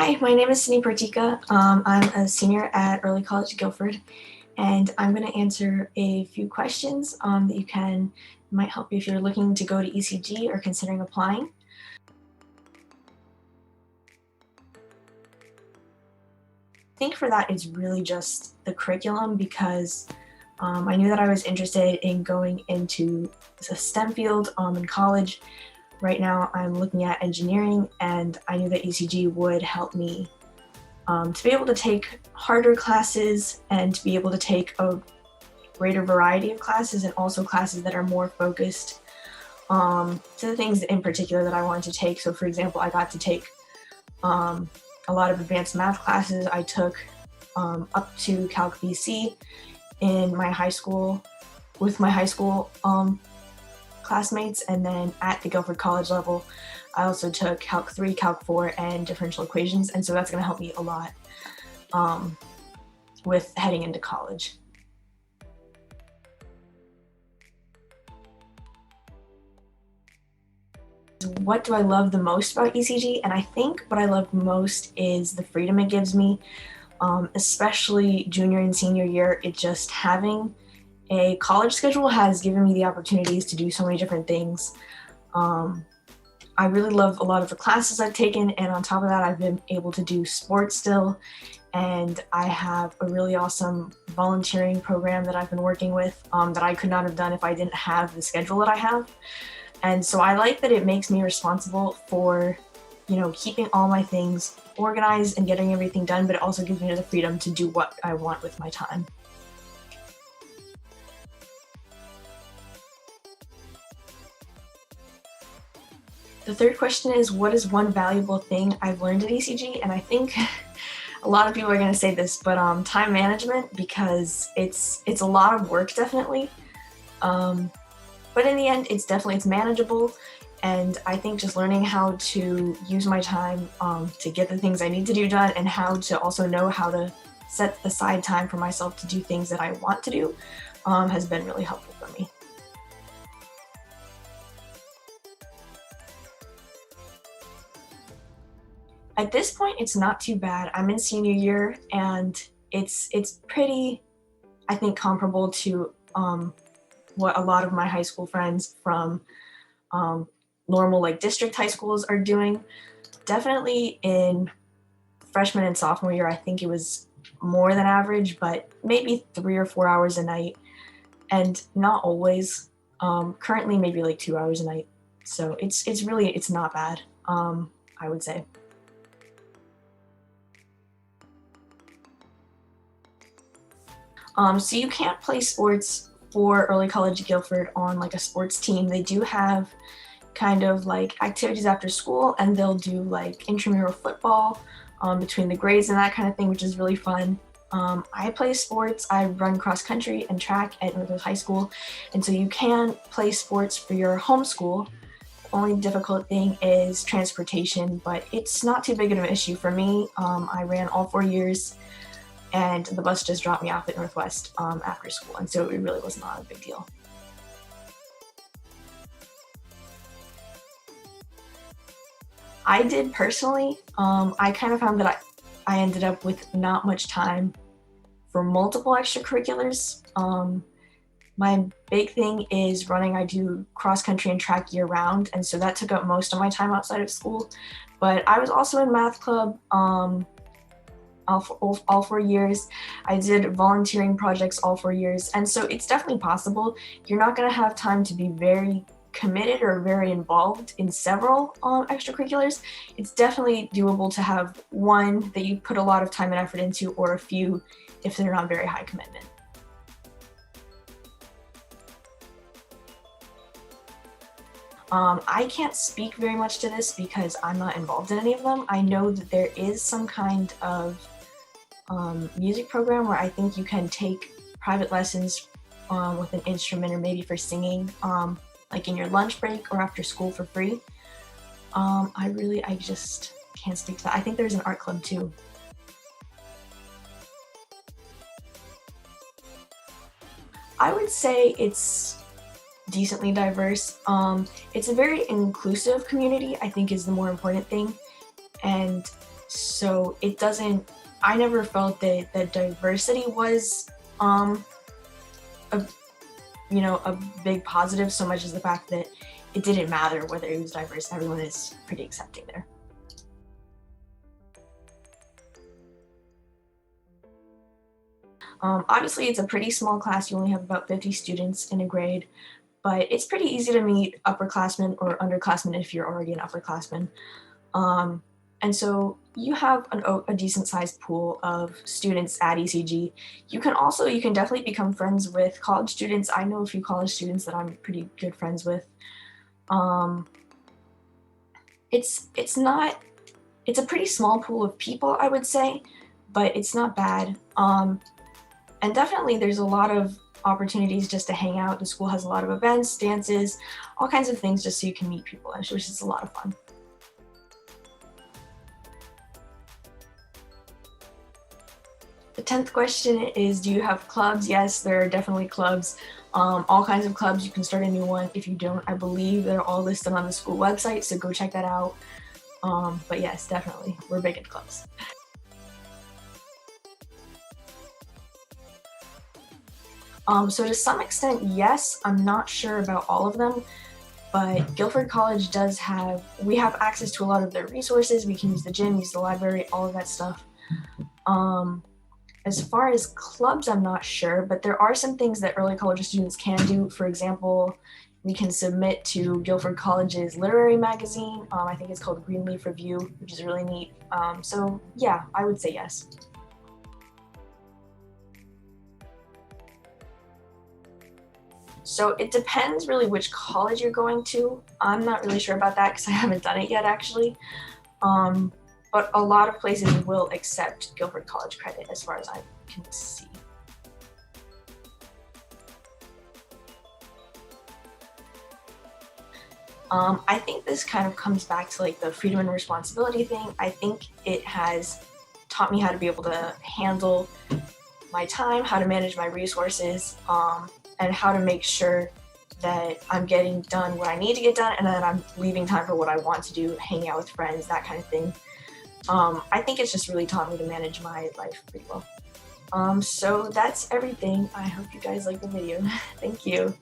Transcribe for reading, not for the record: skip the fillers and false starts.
Hi, my name is Partyka. I'm a senior at Early College Guilford, and I'm going to answer a few questions that might help you if you're looking to go to ECG or considering applying. I think for that, it's really just the curriculum because I knew that I was interested in going into a STEM field in college. Right now, I'm looking at engineering, and I knew that ECG would help me to be able to take harder classes and to be able to take a greater variety of classes and also classes that are more focused to the things in particular that I wanted to take. So for example, I got to take a lot of advanced math classes. I took up to Calc BC in my high school with my high school classmates, and then at the Guilford College level, I also took Calc 3, Calc 4, and differential equations, and so that's going to help me a lot with heading into college. What do I love the most about ECG? And I think what I love most is the freedom it gives me, especially junior and senior year. It just having a college schedule has given me the opportunities to do so many different things. I really love a lot of the classes I've taken, and on top of that, I've been able to do sports still, and I have a really awesome volunteering program that I've been working with that I could not have done if I didn't have the schedule that I have. And so I like that it makes me responsible for, keeping all my things organized and getting everything done, but it also gives me the freedom to do what I want with my time. The third question is, what is one valuable thing I've learned at ECG? And I think a lot of people are going to say this, but time management, because it's a lot of work, definitely. But in the end, it's manageable. And I think just learning how to use my time to get the things I need to do done, and how to also know how to set aside time for myself to do things that I want to do has been really helpful for me. At this point, it's not too bad. I'm in senior year, and it's pretty, I think, comparable to what a lot of my high school friends from normal district high schools are doing. Definitely in freshman and sophomore year, I think it was more than average, but maybe 3 or 4 hours a night, and not always. Currently, maybe 2 hours a night. So it's not bad, I would say. So you can't play sports for Early College Guilford on a sports team. They do have kind of activities after school, and they'll do intramural football between the grades and that kind of thing, which is really fun. I play sports. I run cross country and track at Northwest High School, and so you can play sports for your home school. The only difficult thing is transportation, but it's not too big of an issue for me. I ran all 4 years, and the bus just dropped me off at Northwest after school, and so it really was not a big deal. I did personally. I kind of found that I ended up with not much time for multiple extracurriculars. My big thing is running. I do cross country and track year round, and so that took up most of my time outside of school. But I was also in math club all 4 years. I did volunteering projects all 4 years, and so it's definitely possible. You're not going to have time to be very committed or very involved in several extracurriculars. It's definitely doable to have one that you put a lot of time and effort into, or a few if they're not very high commitment. I can't speak very much to this because I'm not involved in any of them. I know that there is some kind of music program where I think you can take private lessons with an instrument, or maybe for singing, in your lunch break or after school for free. I just can't speak to that. I think there's an art club too. I would say it's decently diverse. It's a very inclusive community, I think, is the more important thing. And So it doesn't, I never felt that diversity was a, a big positive so much as the fact that it didn't matter whether it was diverse. Everyone is pretty accepting there. Obviously, it's a pretty small class. You only have about 50 students in a grade, but it's pretty easy to meet upperclassmen or underclassmen if you're already an upperclassman. And so you have a decent sized pool of students at ECG. You can definitely become friends with college students. I know a few college students that I'm pretty good friends with. It's a pretty small pool of people, I would say, but it's not bad. And definitely there's a lot of opportunities just to hang out. The school has a lot of events, dances, all kinds of things just so you can meet people, which is a lot of fun. The 10th question is, do you have clubs? Yes, there are definitely clubs. All kinds of clubs. You can start a new one. If you don't, I believe they're all listed on the school website, so go check that out. But yes, definitely, we're big into clubs. So to some extent, yes. I'm not sure about all of them, but Guilford College we have access to a lot of their resources. We can use the gym, use the library, all of that stuff. As far as clubs, I'm not sure, but there are some things that early college students can do. For example, we can submit to Guilford College's literary magazine. I think it's called Greenleaf Review, which is really neat. So yeah, I would say yes. So it depends really which college you're going to. I'm not really sure about that because I haven't done it yet, actually. But a lot of places will accept Guilford College credit as far as I can see. I think this kind of comes back to like the freedom and responsibility thing. I think it has taught me how to be able to handle my time, how to manage my resources, and how to make sure that I'm getting done what I need to get done and that I'm leaving time for what I want to do, hanging out with friends, that kind of thing. I think it's just really taught me to manage my life pretty well. So that's everything. I hope you guys like the video. Thank you.